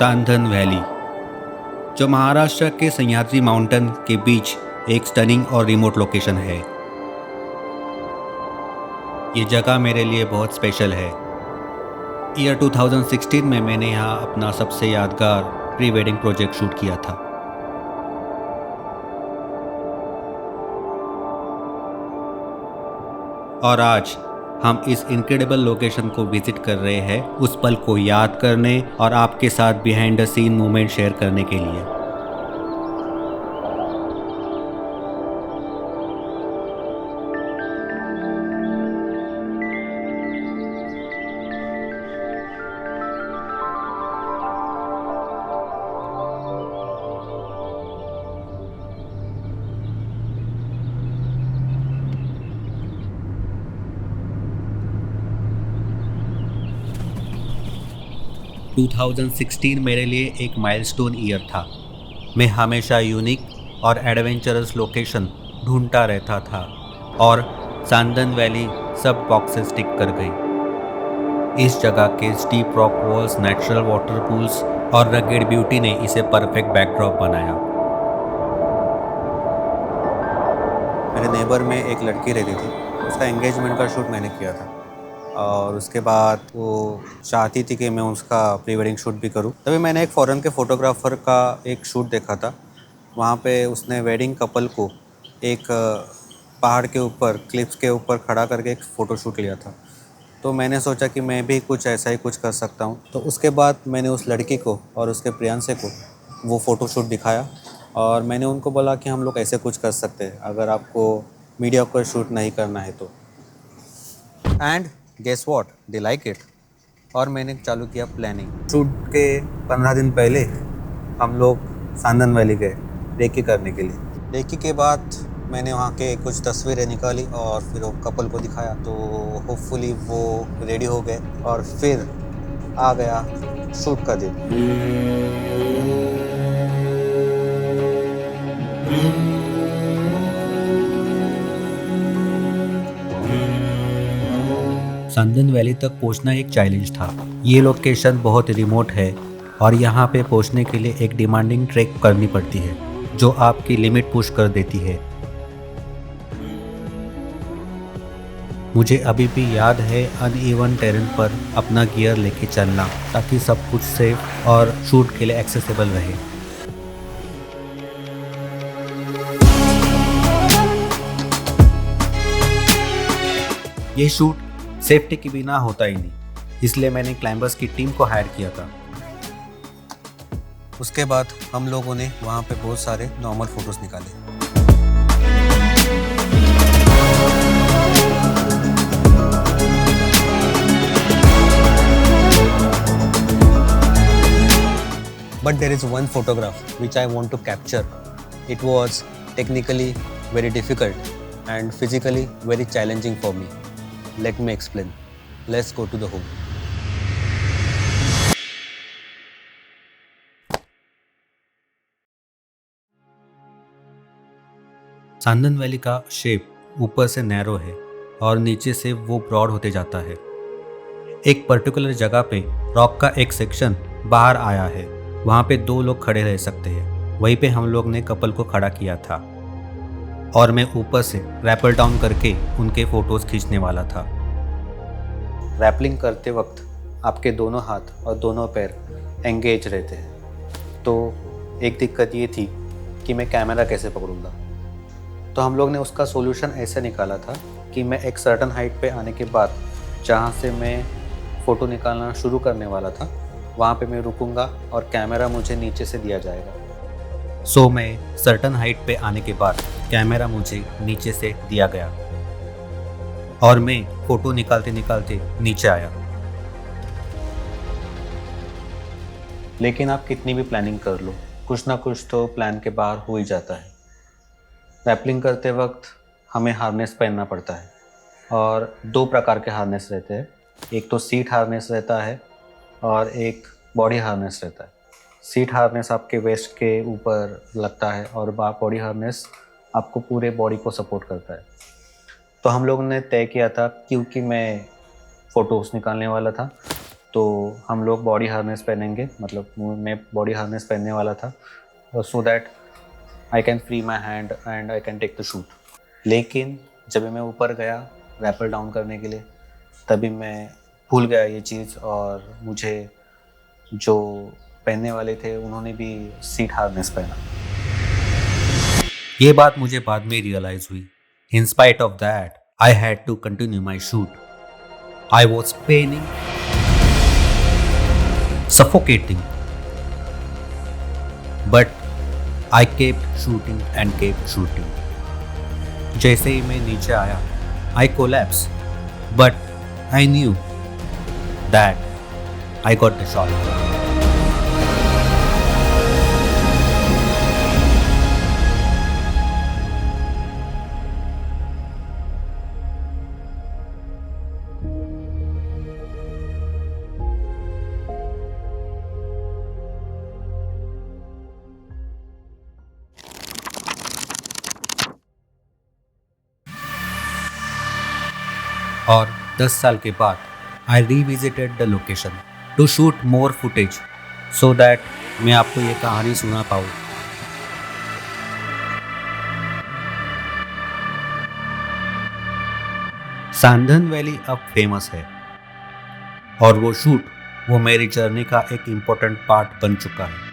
तानधन valley, जो महाराष्ट्र के Sahyadri mountain के बीच एक स्टनिंग और रिमोट लोकेशन है। ये जगह मेरे लिए बहुत स्पेशल है। ईयर 2016 में मैंने यहाँ अपना सबसे यादगार प्री वेडिंग प्रोजेक्ट शूट किया था। और आज हम इस इनक्रेडिबल लोकेशन को विजिट कर रहे हैं उस पल को याद करने और आपके साथ behind the scene moment share करने के लिए। टू 2016 मेरे लिए एक माइलस्टोन ईयर था। मैं हमेशा यूनिक और एडवेंचरस लोकेशन ढूंढता रहता था और सांदन वैली सब बॉक्सेस टिक कर गई। इस जगह के steep rock walls, natural water pools और रगेड ब्यूटी ने इसे परफेक्ट बैकड्रॉप बनाया। मेरे नेबर में एक लड़की रहती थी, उसका एंगेजमेंट का शूट मैंने किया था और उसके बाद वो चाहती थी कि मैं उसका प्री वेडिंग शूट भी करूं। तभी मैंने एक फ़ॉरेन के फ़ोटोग्राफ़र का एक शूट देखा था। वहाँ पे उसने वेडिंग कपल को एक पहाड़ के ऊपर, क्लिफ्स के ऊपर खड़ा करके एक फ़ोटो शूट लिया था। तो मैंने सोचा कि मैं भी कुछ ऐसा ही कुछ कर सकता हूँ। तो उसके बाद मैंने उस लड़की को और उसके प्रियांशे को वो फ़ोटो शूट दिखाया और मैंने उनको बोला कि हम लोग ऐसे कुछ कर सकते हैं अगर आपको मीडिया को शूट नहीं करना है तो। And guess what, they like it. और मैंने चालू किया प्लानिंग। शूट के 15 दिन पहले हम लोग सांदन वैली गए रेकी करने के लिए। रेकी के बाद मैंने वहाँ के कुछ तस्वीरें निकाली और फिर वो कपल को दिखाया, तो होपफुली वो रेडी हो गए और फिर आ गया शूट का दिन। सांदन वैली तक पहुंचना एक चैलेंज था। ये लोकेशन बहुत रिमोट है और यहाँ पे पहुंचने के लिए एक डिमांडिंग ट्रैक करनी पड़ती है जो आपकी लिमिट पुश कर देती है। मुझे अभी भी याद है अनइवन टेरेन पर अपना गियर लेके चलना ताकि सब कुछ सेफ और शूट के लिए एक्सेसिबल रहे। ये शूट सेफ्टी के बिना होता ही नहीं, इसलिए मैंने क्लाइंबर्स की टीम को हायर किया था। उसके बाद हम लोगों ने वहाँ पे बहुत सारे नॉर्मल फोटोज निकाले। But there is one photograph which I want to capture. It was technically very difficult and physically very challenging for me. Let me explain. Let's go to the home. Sandhan valley का shape ऊपर से narrow है और नीचे से वो broad होते जाता है। एक पर्टिकुलर जगह पे रॉक का एक सेक्शन बाहर आया है, वहाँ पे 2 लोग खड़े रह सकते हैं। वहीं पे हम लोग ने कपल को खड़ा किया था और मैं ऊपर से रैपल डाउन करके उनके फोटोज खींचने वाला था। रैपलिंग करते वक्त आपके दोनों हाथ और दोनों पैर एंगेज रहते हैं, तो एक दिक्कत ये थी कि मैं कैमरा कैसे पकड़ूंगा। तो हम लोग ने उसका सॉल्यूशन ऐसे निकाला था कि मैं एक सर्टन हाइट पे आने के बाद जहाँ से मैं फ़ोटो निकालना शुरू करने वाला था वहाँ पे मैं रुकूंगा और कैमरा मुझे नीचे से दिया जाएगा। सो मैं सर्टन हाइट पे आने के बाद कैमरा मुझे नीचे से दिया गया और मैं फ़ोटो निकालते निकालते नीचे आया। लेकिन आप कितनी भी प्लानिंग कर लो, कुछ ना कुछ तो प्लान के बाहर हो ही जाता है। रैपलिंग करते वक्त हमें हार्नेस पहनना पड़ता है और 2 प्रकार के हार्नेस रहते हैं। एक तो सीट हार्नेस रहता है और एक बॉडी हार्नेस रहता है। सीट हार्नेस आपके वेस्ट के ऊपर लगता है और बॉडी हार्नेस आपको पूरे बॉडी को सपोर्ट करता है। तो हम लोगों ने तय किया था, क्योंकि मैं फ़ोटोज़ निकालने वाला था, तो हम लोग बॉडी हार्नेस पहनेंगे, मतलब मैं बॉडी हार्नेस पहनने वाला था so that I can free my hand and I can take the shoot. लेकिन जब मैं ऊपर गया रैपल डाउन करने के लिए, तभी मैं भूल गया ये चीज़, और मुझे जो पहनने वाले थे उन्होंने भी सीट हार्नेस पहना। ये बात मुझे बाद में रियलाइज हुई। In spite of that I had to continue my shoot. I was paining, suffocating, but I kept shooting and kept shooting. जैसे ही मैं नीचे आया, I collapsed, but I knew that I got the shot. और 10 साल के बाद I revisited the location to shoot more footage so that मैं आपको ये कहानी सुना पाऊँ। सांधन वैली अब फेमस है, और वो शूट वो मेरी जर्नी का एक इम्पोर्टेंट पार्ट बन चुका है।